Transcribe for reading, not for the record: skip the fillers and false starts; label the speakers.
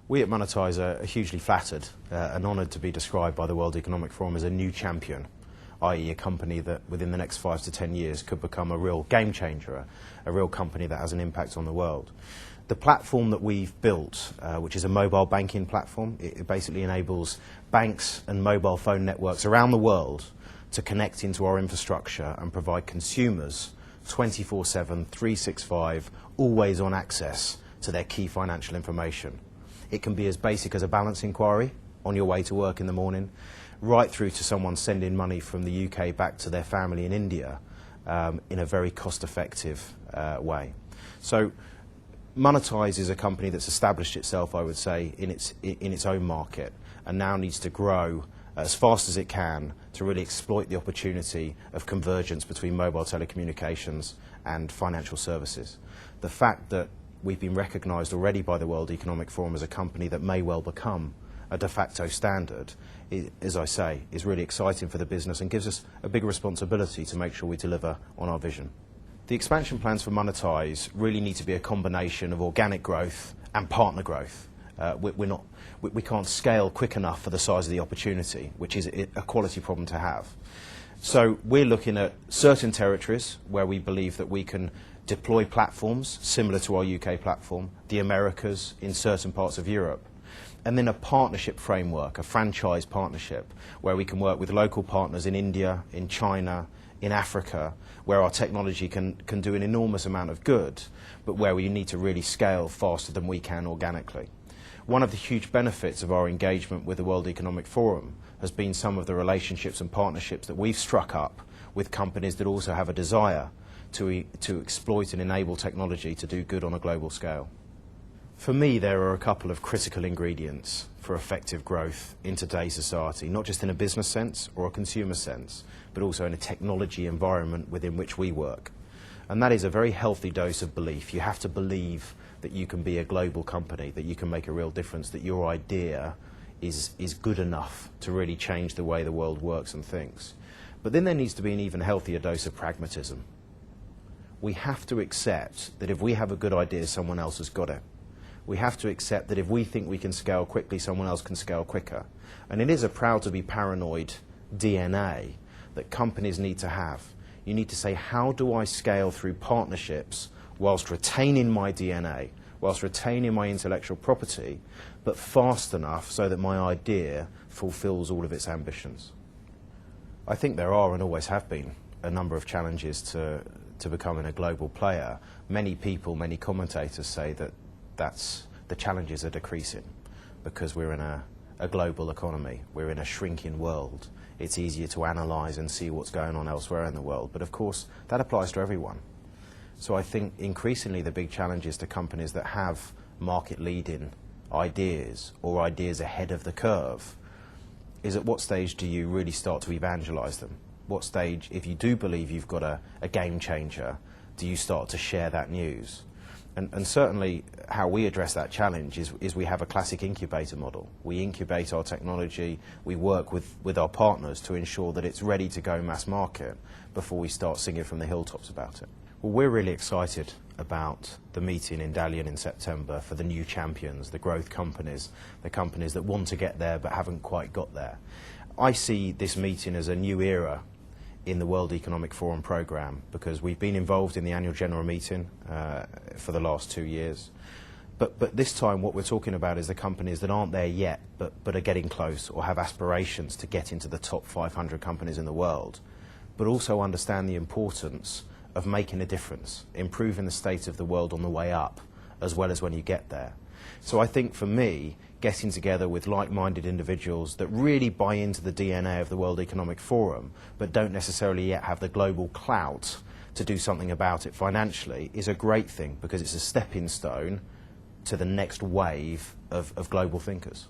Speaker 1: We at Monitise are hugely flattered and honoured to be described by the World Economic Forum as a new champion, i.e. a company that within the next 5 to 10 years could become a real game changer, a real company that has an impact on the world. The platform that we've built, which is a mobile banking platform, it basically enables banks and mobile phone networks around the world to connect into our infrastructure and provide consumers 24/7, 365, always on access to their key financial information. It can be as basic as a balance inquiry on your way to work in the morning, right through to someone sending money from the UK back to their family in India in a very cost-effective way. So Monitise is a company that's established itself, I would say, in its own market and now needs to grow as fast as it can to really exploit the opportunity of convergence between mobile telecommunications and financial services. The fact that we've been recognised already by the World Economic Forum as a company that may well become a de facto standard, as I say, is really exciting for the business and gives us a big responsibility to make sure we deliver on our vision. The expansion plans for Monitise really need to be a combination of organic growth and partner growth. We can't scale quick enough for the size of the opportunity, which is a quality problem to have. So we're looking at certain territories where we believe that we can deploy platforms similar to our UK platform, the Americas, in certain parts of Europe, and then a partnership framework, a franchise partnership, where we can work with local partners in India, in China, in Africa, where our technology can do an enormous amount of good, but where we need to really scale faster than we can organically. One of the huge benefits of our engagement with the World Economic Forum has been some of the relationships and partnerships that we've struck up with companies that also have a desire to exploit and enable technology to do good on a global scale. For me, there are a couple of critical ingredients for effective growth in today's society, not just in a business sense or a consumer sense, but also in a technology environment within which we work. And that is a very healthy dose of belief. You have to believe that you can be a global company, that you can make a real difference, that your idea is good enough to really change the way the world works and thinks. But then there needs to be an even healthier dose of pragmatism. We have to accept that if we have a good idea, someone else has got it. We have to accept that if we think we can scale quickly, someone else can scale quicker. And it is a proud to be paranoid DNA that companies need to have. You need to say, how do I scale through partnerships whilst retaining my DNA, whilst retaining my intellectual property, but fast enough so that my idea fulfills all of its ambitions? I think there are and always have been a number of challenges to becoming a global player. Many people, many commentators say that the challenges are decreasing because we're in a global economy, we're in a shrinking world. It's easier to analyse and see what's going on elsewhere in the world, but of course that applies to everyone. So I think increasingly the big challenge is to companies that have market-leading ideas or ideas ahead of the curve is at what stage do you really start to evangelise them? What stage, if you do believe you've got a game changer, do you start to share that news? And certainly how we address that challenge is we have a classic incubator model. We incubate our technology, we work with our partners to ensure that it's ready to go mass market before we start singing from the hilltops about it. Well, we're really excited about the meeting in Dalian in September for the new champions, the growth companies, the companies that want to get there but haven't quite got there. I see this meeting as a new era in the World Economic Forum programme because we've been involved in the annual general meeting for the last 2 years. But this time what we're talking about is the companies that aren't there yet but are getting close or have aspirations to get into the top 500 companies in the world, but also understand the importance of making a difference, improving the state of the world on the way up as well as when you get there. So I think for me, getting together with like-minded individuals that really buy into the DNA of the World Economic Forum but don't necessarily yet have the global clout to do something about it financially is a great thing because it's a stepping stone to the next wave of global thinkers.